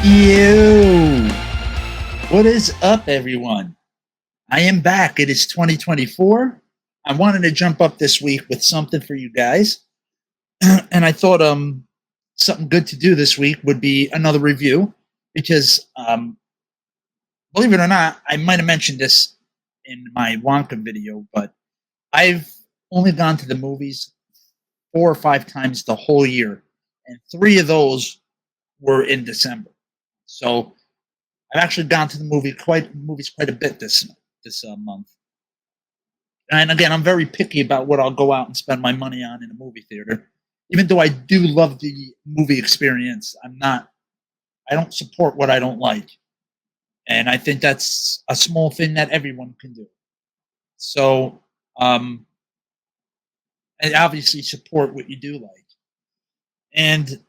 Yo, what is up, everyone? I am back. It is 2024. I wanted to jump up this week with something for you guys, and I thought something good to do this week would be another review because believe it or not, I might have mentioned this in my Wonka video, but I've only gone to the movies 4 or 5 times the whole year, and three of those were in December. So I've actually gone to the movies quite a bit this month. And again, I'm very picky about what I'll go out and spend my money on in a movie theater. Even though I do love the movie experience, I don't support what I don't like. And I think that's a small thing that everyone can do. So, and obviously support what you do like. And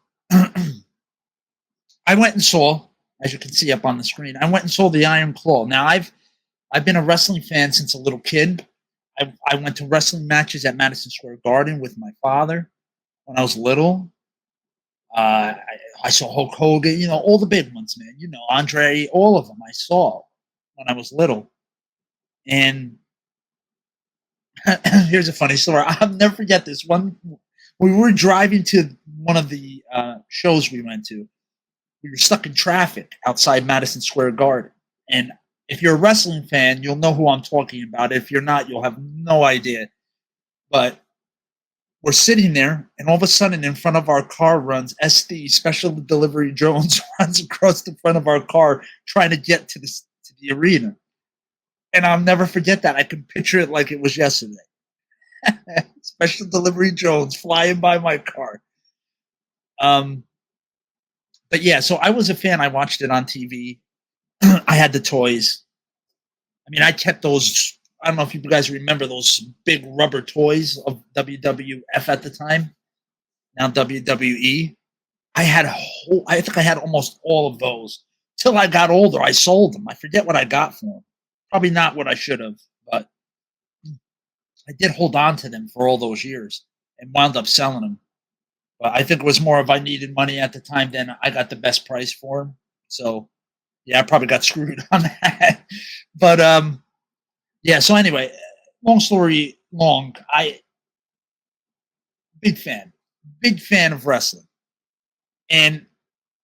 I went and saw, as you can see up on the screen, I went and saw the Iron Claw. Now I've been a wrestling fan since a little kid. I went to wrestling matches at Madison Square Garden with my father when I was little. I, I saw Hulk Hogan, all the big ones, man. Andre, all of them I saw when I was little. And here's a funny story. I'll never forget this one. We were driving to one of the shows we went to. We were stuck in traffic outside Madison Square Garden. And if you're a wrestling fan, you'll know who I'm talking about. If you're not, you'll have no idea. But we're sitting there, and all of a sudden, in front of our car runs SD Special Delivery Jones runs across the front of our car, trying to get to the arena. And I'll never forget that. I can picture it like it was yesterday. Special Delivery Jones flying by my car. But yeah, so I was a fan. I watched it on TV. I had the toys. I mean, I kept those. I don't know if you guys remember those big rubber toys of WWF at the time. Now WWE. I think I had almost all of those. Till I got older, I sold them. I forget what I got for them. Probably not what I should have, but I did hold on to them for all those years and wound up selling them. But I think it was more of I needed money at the time than I got the best price for them. So yeah, I probably got screwed on that. But yeah, so anyway, long story long, big fan. Big fan of wrestling. And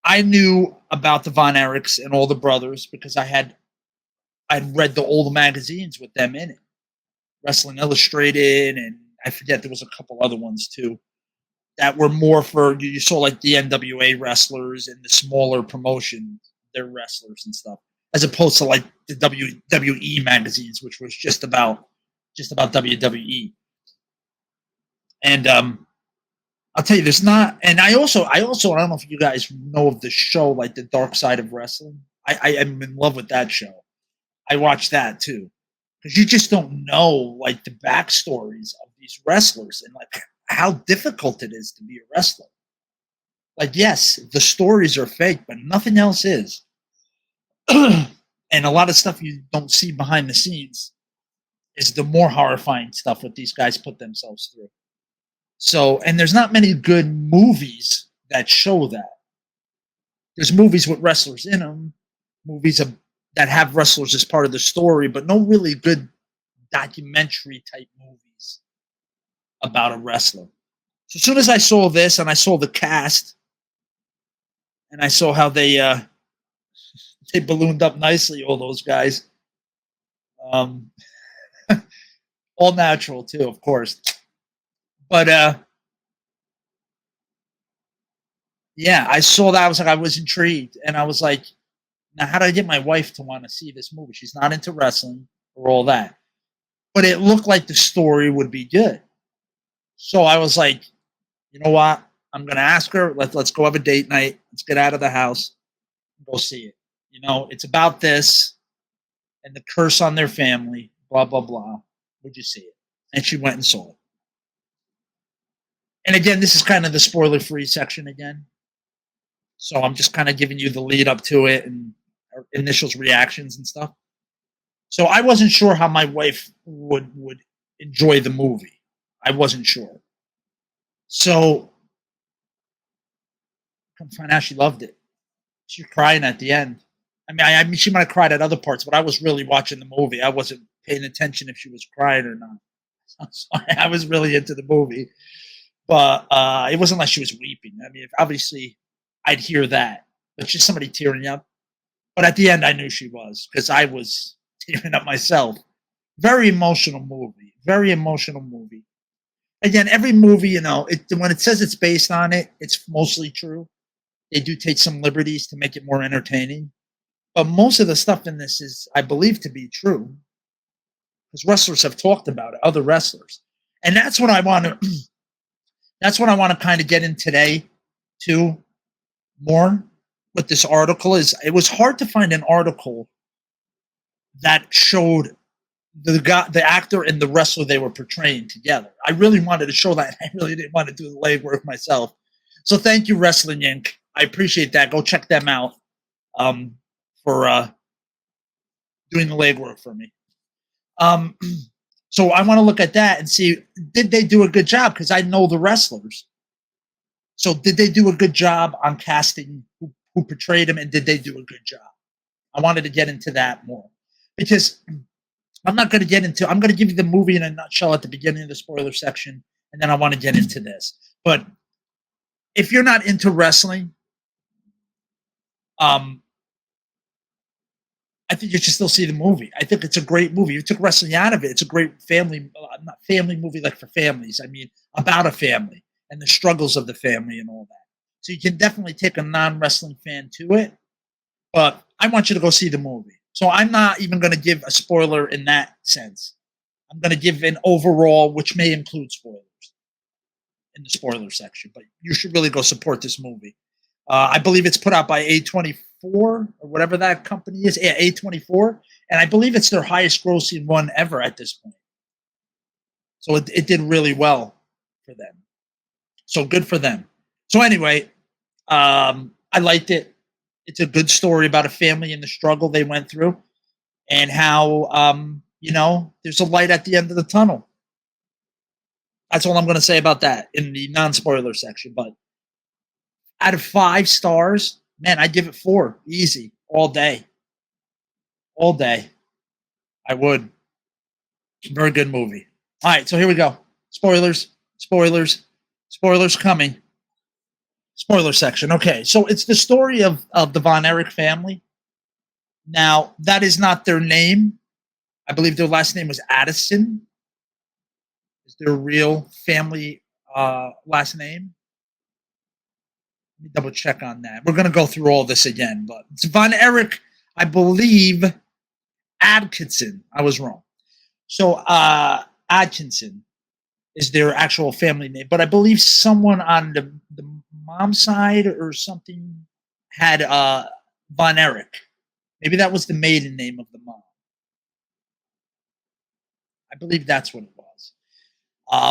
I knew about the Von Erichs and all the brothers because I'd read the old magazines with them in it. Wrestling Illustrated, and I forget there was a couple other ones too that were more for you saw like the NWA wrestlers and the smaller promotion, their wrestlers and stuff, as opposed to like the WWE magazines, which was just about WWE. And I'll tell you, there's not. And I don't know if you guys know of the show like the Dark Side of Wrestling. I am in love with that show. I watch that too because you just don't know like the backstories of these wrestlers and like how difficult it is to be a wrestler. Like, yes, the stories are fake, but nothing else is. And a lot of stuff you don't see behind the scenes is the more horrifying stuff what these guys put themselves through. So, and there's not many good movies that show that. There's movies with wrestlers in them, that have wrestlers as part of the story, but no really good documentary type movies about a wrestler. So as soon as I saw this and I saw the cast and I saw how they ballooned up nicely, all those guys, all natural too, of course. But yeah, I saw that. I was intrigued, and I was like, now how do I get my wife to want to see this movie? She's not into wrestling or all that, but it looked like the story would be good. So I was like, you know what? I'm gonna ask her. Let's go have a date night. Let's get out of the house and go see it. It's about this and the curse on their family. Blah blah blah. Would you see it? And she went and saw it. And again, this is kind of the spoiler-free section again. So I'm just kind of giving you the lead up to it and initial reactions and stuff. So I wasn't sure how my wife would enjoy the movie. I wasn't sure. So come find out she loved it. She's crying at the end. I mean, she might have cried at other parts, but I was really watching the movie. I wasn't paying attention if she was crying or not. I'm sorry. I was really into the movie, but it wasn't like she was weeping. I mean, obviously, I'd hear that, but just somebody tearing up. But at the end, I knew she was because I was tearing up myself. Very emotional movie. Very emotional movie. Again, every movie, when it says it's based on it, it's mostly true. They do take some liberties to make it more entertaining. But most of the stuff in this is, I believe, to be true. Because wrestlers have talked about it, other wrestlers. And that's what I want to that's what I want to kind of get in today too, more with this article. Is it was hard to find an article that showed the actor and the wrestler they were portraying together. I really wanted to show that. I really didn't want to do the legwork myself. So thank you, Wrestling Inc. I appreciate that. Go check them out for doing the legwork for me. So I want to look at that and see, did they do a good job? Because I know the wrestlers. So did they do a good job on casting who portrayed them, and did they do a good job? I wanted to get into that more because I'm going to give you the movie in a nutshell at the beginning of the spoiler section, and then I want to get into this. But if you're not into wrestling, I think you should still see the movie. I think it's a great movie. You took wrestling out of it. It's a great family, not family movie like for families. I mean, about a family and the struggles of the family and all that. So you can definitely take a non-wrestling fan to it, but I want you to go see the movie. So I'm not even going to give a spoiler in that sense. I'm going to give an overall, which may include spoilers in the spoiler section, but you should really go support this movie. I believe it's put out by A24 or whatever that company is. Yeah, A24. And I believe it's their highest grossing one ever at this point. So it did really well for them. So good for them. So anyway, I liked it. It's a good story about a family and the struggle they went through and how, there's a light at the end of the tunnel. That's all I'm going to say about that in the non-spoiler section. But out of 5 stars, man, I'd give it 4. Easy. All day. All day. I would. Very good movie. All right, so here we go. Spoilers. Spoilers. Spoilers coming. Spoiler section. Okay, so it's the story of the Von Erich family. Now, that is not their name. I believe their last name was Addison. Is their real family last name? Let me double check on that. We're going to go through all this again, but it's Von Erich, I believe, Adkinson. I was wrong. So Adkinson is their actual family name, but I believe someone on the mom side or something had Von Erich. Maybe that was the maiden name of the mom. I believe that's what it was.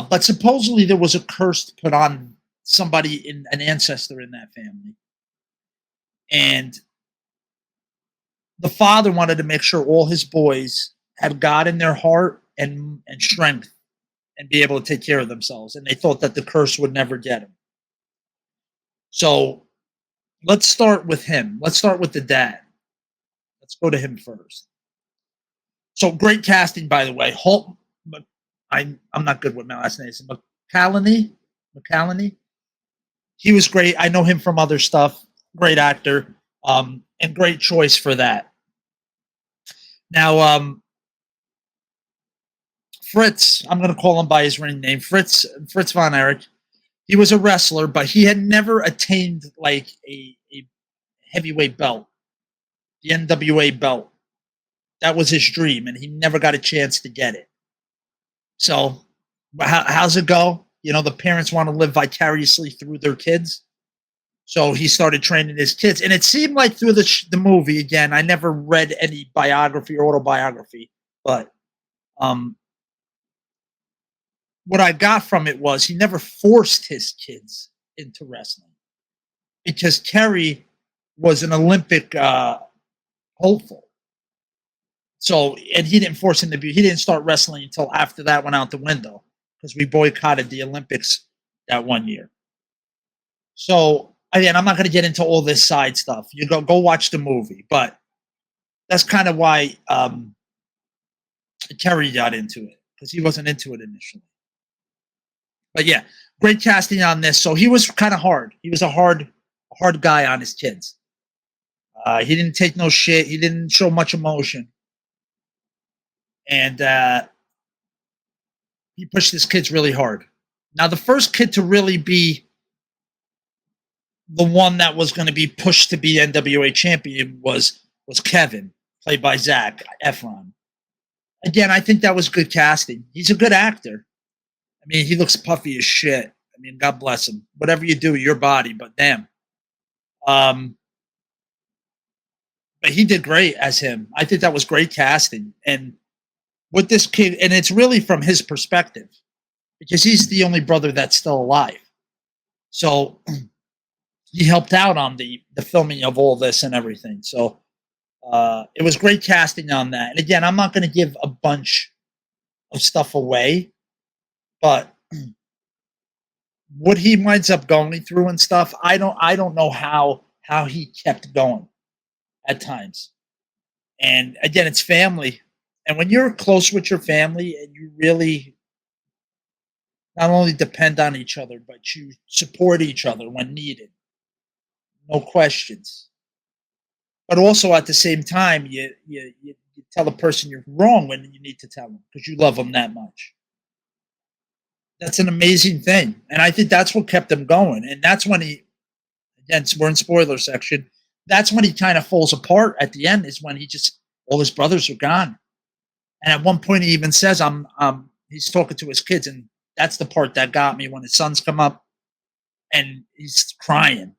But supposedly there was a curse put on somebody, in an ancestor in that family. And the father wanted to make sure all his boys had God in their heart and strength and be able to take care of themselves. And they thought that the curse would never get him. So let's start with him. Let's start with the dad. Let's go to him first. So great casting, by the way. I'm not good with my last name. McCallany. He was great. I know him from other stuff. Great actor, and great choice for that. Now, Fritz, I'm going to call him by his ring name, Fritz Von Erich. He was a wrestler, but he had never attained like a heavyweight belt, the NWA belt. That was his dream, and he never got a chance to get it. So, how's it go? The parents want to live vicariously through their kids. So he started training his kids. And it seemed like through the movie, again, I never read any biography or autobiography, but what I got from it was he never forced his kids into wrestling because Kerry was an Olympic hopeful. So, and he didn't force him to be, he didn't start wrestling until after that went out the window because we boycotted the Olympics that one year. So Again, I'm not going to get into all this side stuff. You go watch the movie, but that's kind of why Terry got into it, because he wasn't into it initially. But yeah, great casting on this. So he was kind of hard. He was a hard guy on his kids. He didn't take no shit. He didn't show much emotion, and he pushed his kids really hard. Now, the first kid to really be the one that was going to be pushed to be NWA champion was Kevin, played by Zac Efron. Again, I think that was good casting. He's a good actor. I mean, he looks puffy as shit. I mean, God bless him. Whatever you do, your body, but damn. But he did great as him. I think that was great casting. And with this kid, and it's really from his perspective, because he's the only brother that's still alive. So he helped out on the filming of all this and everything. So it was great casting on that. And again, I'm not going to give a bunch of stuff away, but what he winds up going through and stuff, I don't know how he kept going at times. And again, it's family. And when you're close with your family and you really not only depend on each other, but you support each other when needed, no questions. But also at the same time, you tell a person you're wrong when you need to tell them because you love them that much. That's an amazing thing. And I think that's what kept him going. And that's when he, again, we're in spoiler section, that's when he kind of falls apart at the end, is when he just, all his brothers are gone. And at one point he even says, he's talking to his kids, and that's the part that got me, when his sons come up and he's crying.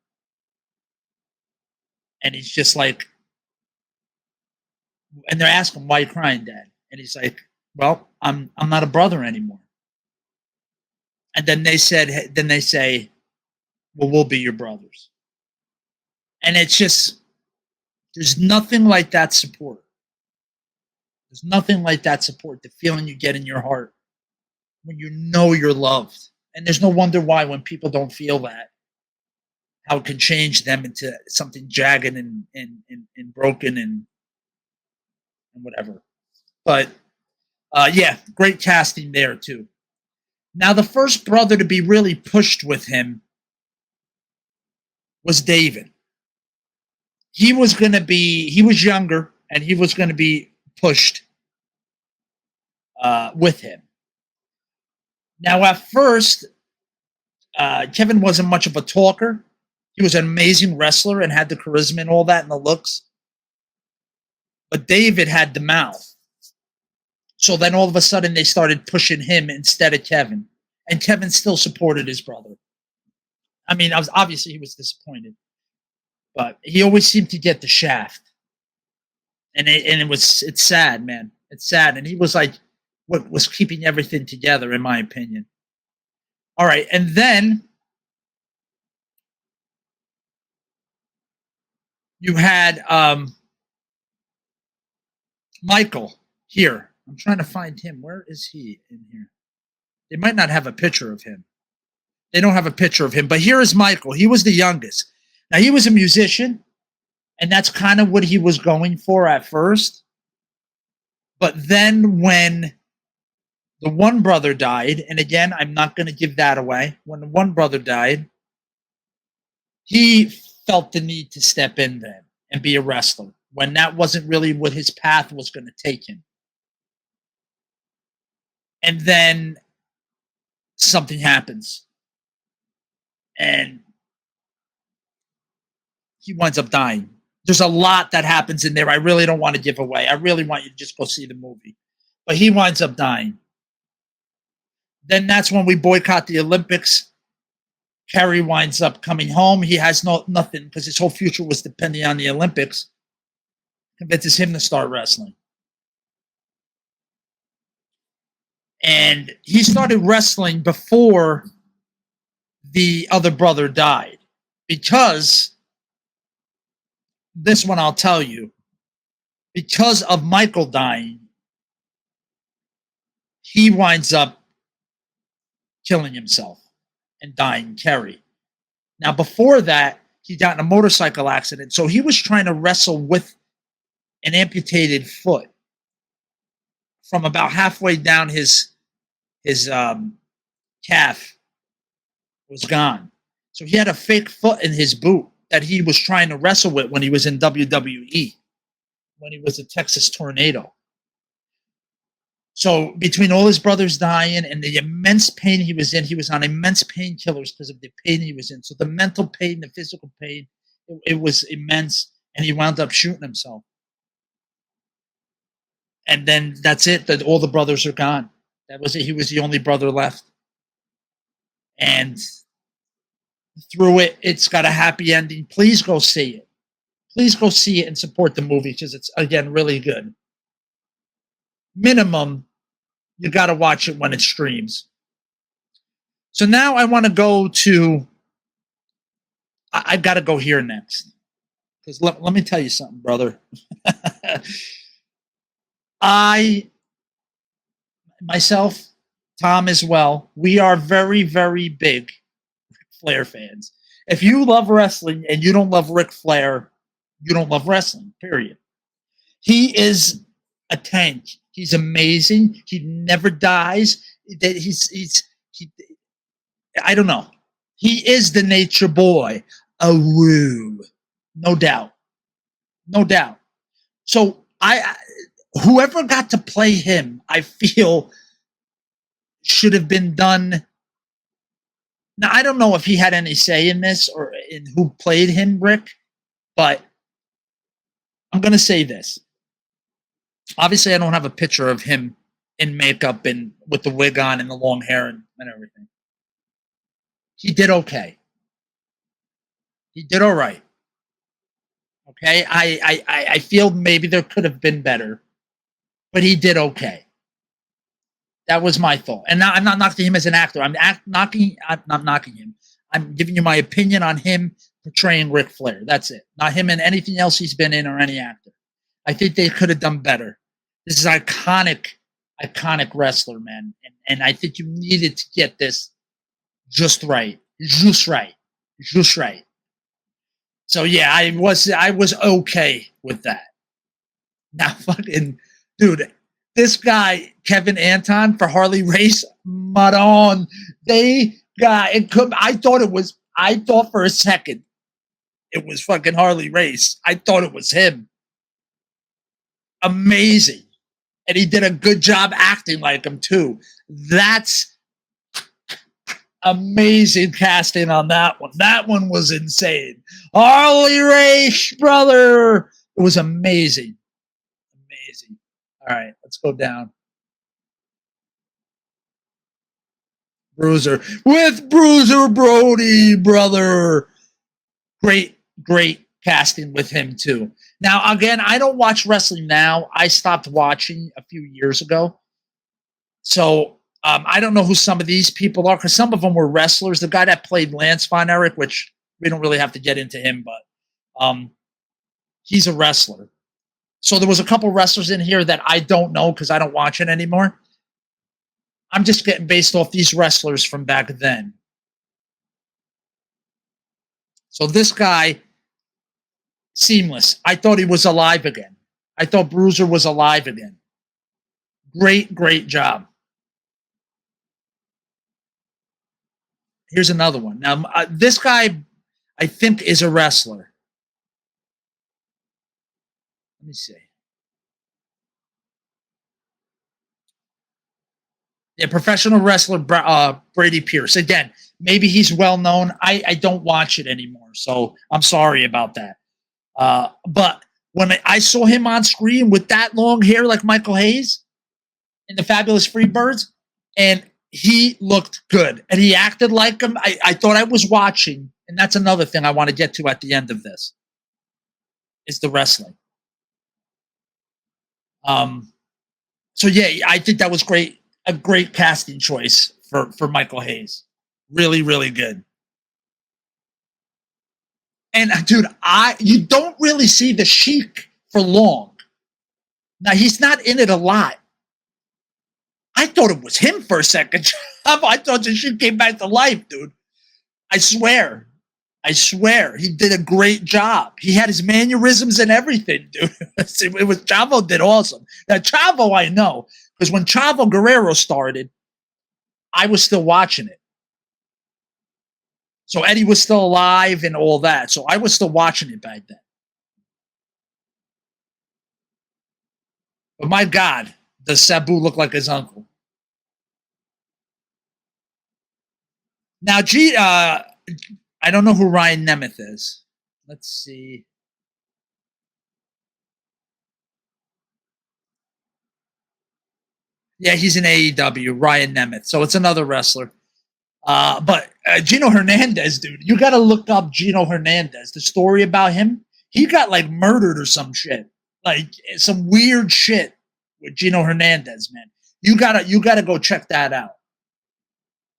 And he's just like, and they're asking, why are you crying, Dad? And he's like, well, I'm not a brother anymore. And then they say, well, we'll be your brothers. And it's just, there's nothing like that support. There's nothing like that support, the feeling you get in your heart when you know you're loved. And there's no wonder why, when people don't feel that, how it can change them into something jagged and broken and whatever. But yeah, great casting there too. Now, the first brother to be really pushed with him was David. He was younger, and he was going to be pushed with him. Now, at first, Kevin wasn't much of a talker. He was an amazing wrestler and had the charisma and all that and the looks. But David had the mouth. So then all of a sudden they started pushing him instead of Kevin. And Kevin still supported his brother. I mean, obviously he was disappointed. But he always seemed to get the shaft. And it's sad, man. It's sad. And he was like what was keeping everything together, in my opinion. All right, and then you had Michael here. I'm trying to find him. Where is he in here? They might not have a picture of him. They don't have a picture of him. But here is Michael. He was the youngest. Now, he was a musician, and that's kind of what he was going for at first. But then when the one brother died, and again, I'm not going to give that away. When the one brother died, he felt the need to step in then and be a wrestler, when that wasn't really what his path was going to take him. And then something happens, and he winds up dying. There's a lot that happens in there I really don't want to give away. I really want you to just go see the movie. But he winds up dying. Then that's when we boycott the Olympics. Kerry winds up coming home. He has nothing, because his whole future was depending on the Olympics. Convinces him to start wrestling. And he started wrestling before the other brother died, because this one I'll tell you, because of Michael dying, he winds up killing himself and dying, Kerry. Now, before that, he got in a motorcycle accident. So he was trying to wrestle with an amputated foot from about halfway down his calf was gone. So he had a fake foot in his boot that he was trying to wrestle with when he was in WWE, when he was a Texas Tornado. So between all his brothers dying and the immense pain he was in, he was on immense painkillers because of the pain he was in. So the mental pain, the physical pain, it was immense, and he wound up shooting himself. And then that's it. That all the brothers are gone. That was it. He was the only brother left. And through it, it's got a happy ending. Please go see it. Please go see it and support the movie because it's, again, really good. Minimum, you got to watch it when it streams. So now I want to go to, I've got to go here next. Because let me tell you something, brother. Myself, Tom as well, we are very, very big Ric Flair fans. If you love wrestling and you don't love Ric Flair, you don't love wrestling, period. He is a tank. He's amazing. He never dies. I don't know. He is the nature boy. Oh, woo. No doubt. No doubt. So whoever got to play him, I feel should have been done. Now, I don't know if he had any say in this or in who played him, Rick, but I'm going to say this. Obviously, I don't have a picture of him in makeup and with the wig on and the long hair and everything. He did okay. He did all right. Okay, I feel maybe there could have been better, but he did okay. That was my thought. And now I'm not knocking him as an actor. I'm not knocking him. I'm giving you my opinion on him portraying Ric Flair. That's it. Not him in anything else he's been in or any actor. I think they could have done better. This is iconic wrestler, man. And I think you needed to get this just right. Just right. Just right. So yeah, I was okay with that. Now fucking dude, this guy, Kevin Anton for Harley Race, Maron, they got it. I thought for a second it was fucking Harley Race. I thought it was him. Amazing. And he did a good job acting like him too. That's amazing casting on that one. That one was insane. Harley Race, brother. It was amazing. Amazing. All right, let's go down. Bruiser with Bruiser Brody, brother. Great casting with him too. Now, again, I don't watch wrestling now. I stopped watching a few years ago. So I don't know who some of these people are because some of them were wrestlers. The guy that played Lance Von Erich, which we don't really have to get into him, but he's a wrestler. So there was a couple wrestlers in here that I don't know because I don't watch it anymore. I'm just getting based off these wrestlers from back then. So this guy, seamless. I thought he was alive again. I thought Bruiser was alive again. Great job. Here's another one. Now, this guy, I think, is a wrestler. Let me see. Yeah, professional wrestler Brady Pierce. Again, maybe he's well known. I don't watch it anymore, so I'm sorry about that. But when I saw him on screen with that long hair like Michael Hayes in the Fabulous Freebirds, and he looked good, and he acted like him. I thought I was watching, and that's another thing I want to get to at the end of this, is the wrestling. So yeah, I think that was great. A great casting choice for Michael Hayes. Really good. And dude, you don't really see the Sheik for long. Now he's not in it a lot. I thought it was him for a second. I thought the Sheik came back to life, dude. I swear. I swear, he did a great job. He had his mannerisms and everything, dude. It was Chavo did awesome. Now Chavo, I know, because when Chavo Guerrero started, I was still watching it. So Eddie was still alive and all that. So I was still watching it back then. But my God, does Sabu look like his uncle? Now, I don't know who Ryan Nemeth is. Let's see. Yeah, he's in AEW, Ryan Nemeth. So it's another wrestler. But Gino Hernandez, dude, you got to look up Gino Hernandez. The story about him, he got like murdered or some shit, like some weird shit with Gino Hernandez, man. You gotta go check that out.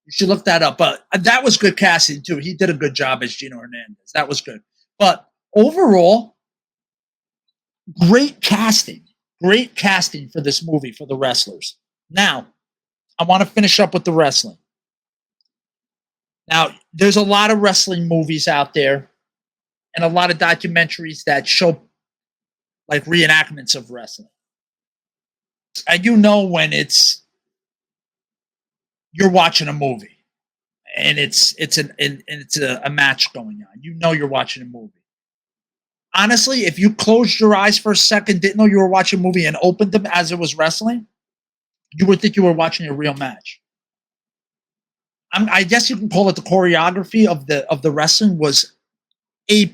You should look that up. But that was good casting too. He did a good job as Gino Hernandez. That was good. But overall, great casting for this movie for the wrestlers. Now, I want to finish up with the wrestling. Now, there's a lot of wrestling movies out there and a lot of documentaries that show like reenactments of wrestling. And you know when you're watching a movie and it's a match going on. You know you're watching a movie. Honestly, if you closed your eyes for a second, didn't know you were watching a movie and opened them as it was wrestling, you would think you were watching a real match. I guess you can call it the choreography of the wrestling was A++.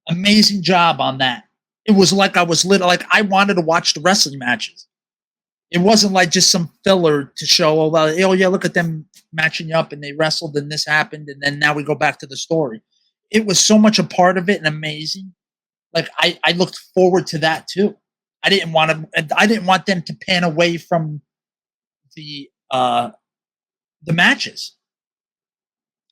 Amazing job on that. It was like I was like I wanted to watch the wrestling matches. It wasn't like just some filler to show, oh yeah, look at them matching up and they wrestled and this happened and then now we go back to the story. It was so much a part of it and amazing. Like I looked forward to that too. I didn't want them to pan away from the matches.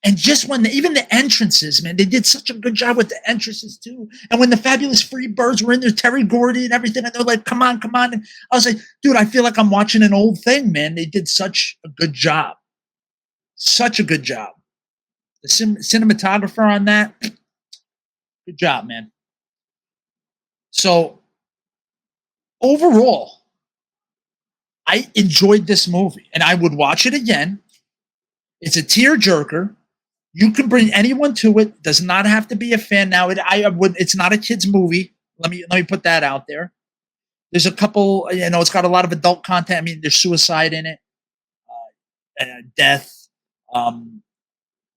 And just when even the entrances, man, they did such a good job with the entrances too. And when the Fabulous Freebirds were in there, Terry Gordy and everything, and they're like, come on, come on. And I was like, dude, I feel like I'm watching an old thing, man. They did such a good job. Such a good job. The cinematographer on that, good job, man. So overall, I enjoyed this movie and I would watch it again. It's a tearjerker. You can bring anyone to it. Does not have to be a fan. Now, it's not a kids movie. Let me put that out there. There's a couple. It's got a lot of adult content. I mean, there's suicide in it, death,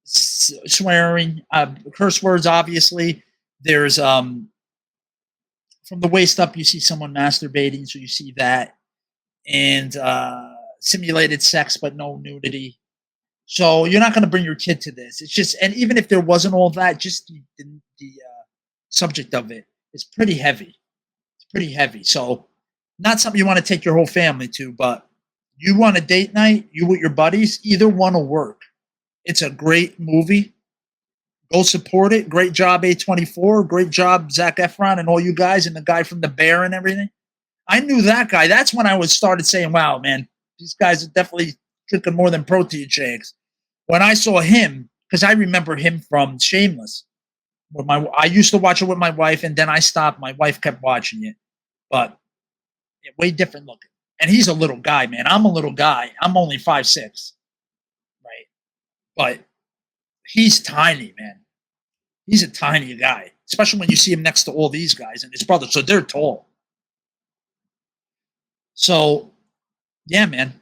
swearing, curse words. Obviously, there's from the waist up. You see someone masturbating, so you see that, and simulated sex, but no nudity. So you're not going to bring your kid to this. It's just, and even if there wasn't all that, just the subject of it is pretty heavy. It's pretty heavy. So not something you want to take your whole family to, but you want a date night, you with your buddies, either one will work. It's a great movie. Go support it. Great job, A24. Great job, Zac Efron and all you guys and the guy from The Bear and everything. I knew that guy. That's when I started saying, wow, man, these guys are definitely drinking more than protein shakes. When I saw him, because I remember him from Shameless. I used to watch it with my wife, and then I stopped. My wife kept watching it, but way different looking. And he's a little guy, man. I'm a little guy. I'm only 5'6", right? But he's tiny, man. He's a tiny guy, especially when you see him next to all these guys and his brother. So they're tall. So, yeah, man.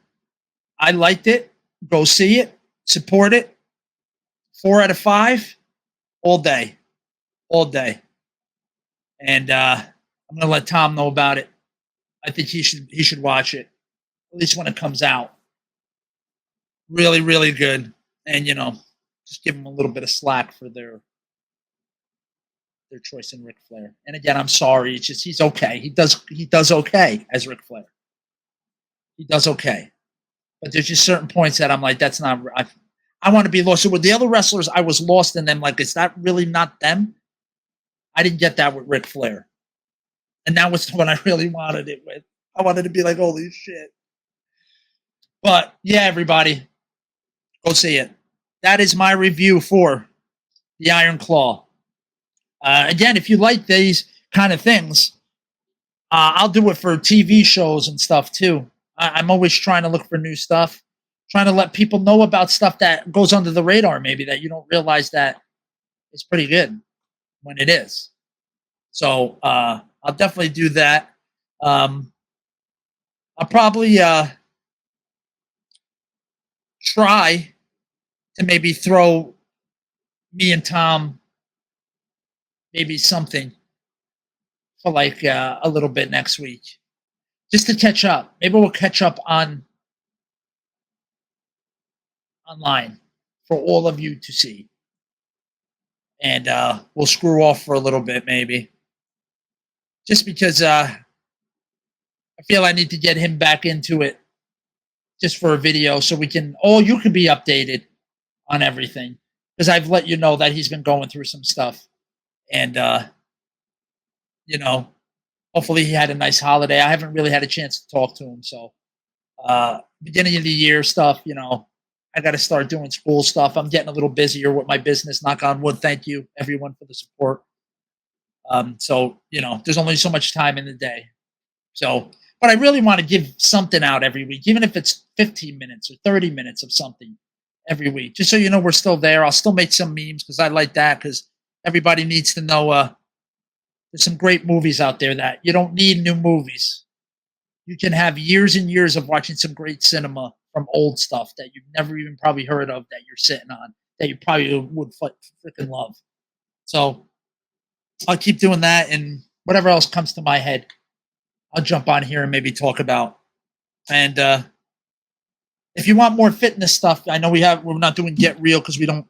I liked it. Go see it. Support it. 4 out of 5 all day. All day. And I'm going to let Tom know about it. I think he should watch it, at least when it comes out. Really, really good. And, just give him a little bit of slack for their choice in Ric Flair. And again, I'm sorry. It's just he's okay. He does okay as Ric Flair. He does okay. But there's just certain points that I'm like, that's not. I want to be lost. So with the other wrestlers, I was lost in them. Like, is that really not them? I didn't get that with Ric Flair. And that was what I really wanted it with. I wanted to be like, holy shit. But yeah, everybody, go see it. That is my review for the Iron Claw. Again, if you like these kind of things, I'll do it for TV shows and stuff too. I'm always trying to look for new stuff, trying to let people know about stuff that goes under the radar, maybe that you don't realize that is pretty good when it is. So I'll definitely do that. I'll probably try to maybe throw me and Tom maybe something for like a little bit next week, just to catch up. Maybe we'll catch up online for all of you to see, and we'll screw off for a little bit, maybe, just because I feel I need to get him back into it, just for a video, so we can you can be updated on everything, because I've let you know that he's been going through some stuff, and you know, hopefully he had a nice holiday. I haven't really had a chance to talk to him, so beginning of the year stuff, I got to start doing school stuff. I'm getting a little busier with my business. Knock on wood. Thank you, everyone, for the support. So there's only so much time in the day. So, but I really want to give something out every week, even if it's 15 minutes or 30 minutes of something every week, just so you know we're still there. I'll still make some memes because I like that, because everybody needs to know there's some great movies out there that you don't need new movies. You can have years and years of watching some great cinema from old stuff that you've never even probably heard of, that you're sitting on, that you probably would freaking love. So I'll keep doing that, and whatever else comes to my head, I'll jump on here and maybe talk about. And if you want more fitness stuff, I know we're not doing Get Real because we don't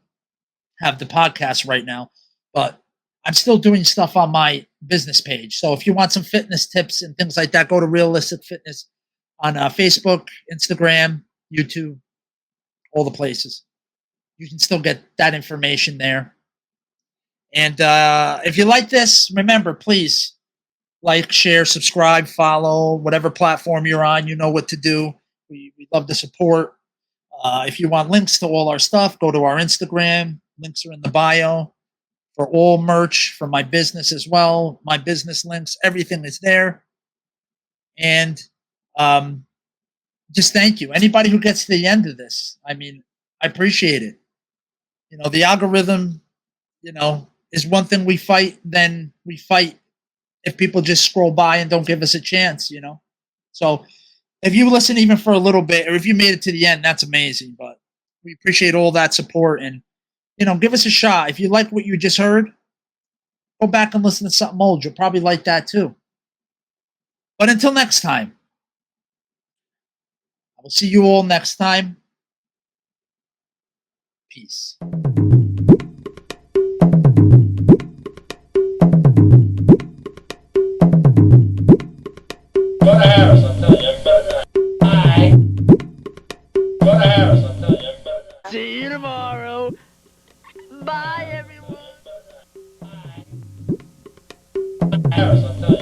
have the podcast right now, but I'm still doing stuff on my business page. So if you want some fitness tips and things like that, go to Realistic Fitness on Facebook, Instagram, YouTube, all the places. You can still get that information there. And if you like this, remember, please like, share, subscribe, follow, whatever platform you're on. You know what to do. We love the support. If you want links to all our stuff, go to our Instagram. Links are in the bio. For all merch, for my business as well, my business links, everything is there. And just thank you. Anybody who gets to the end of this, I appreciate it. The algorithm, is one thing we fight. Then we fight if people just scroll by and don't give us a chance, So if you listen even for a little bit, or if you made it to the end, that's amazing. But we appreciate all that support, and give us a shot. If you like what you just heard, go back and listen to something old. You'll probably like that too. But until next time, I will see you all next time. Peace. Go to Harris, I'm telling you, you better die. Bye. Go to Harris, I'm telling you, you better die. See you tomorrow. Bye, everyone. Harris, I'm telling you.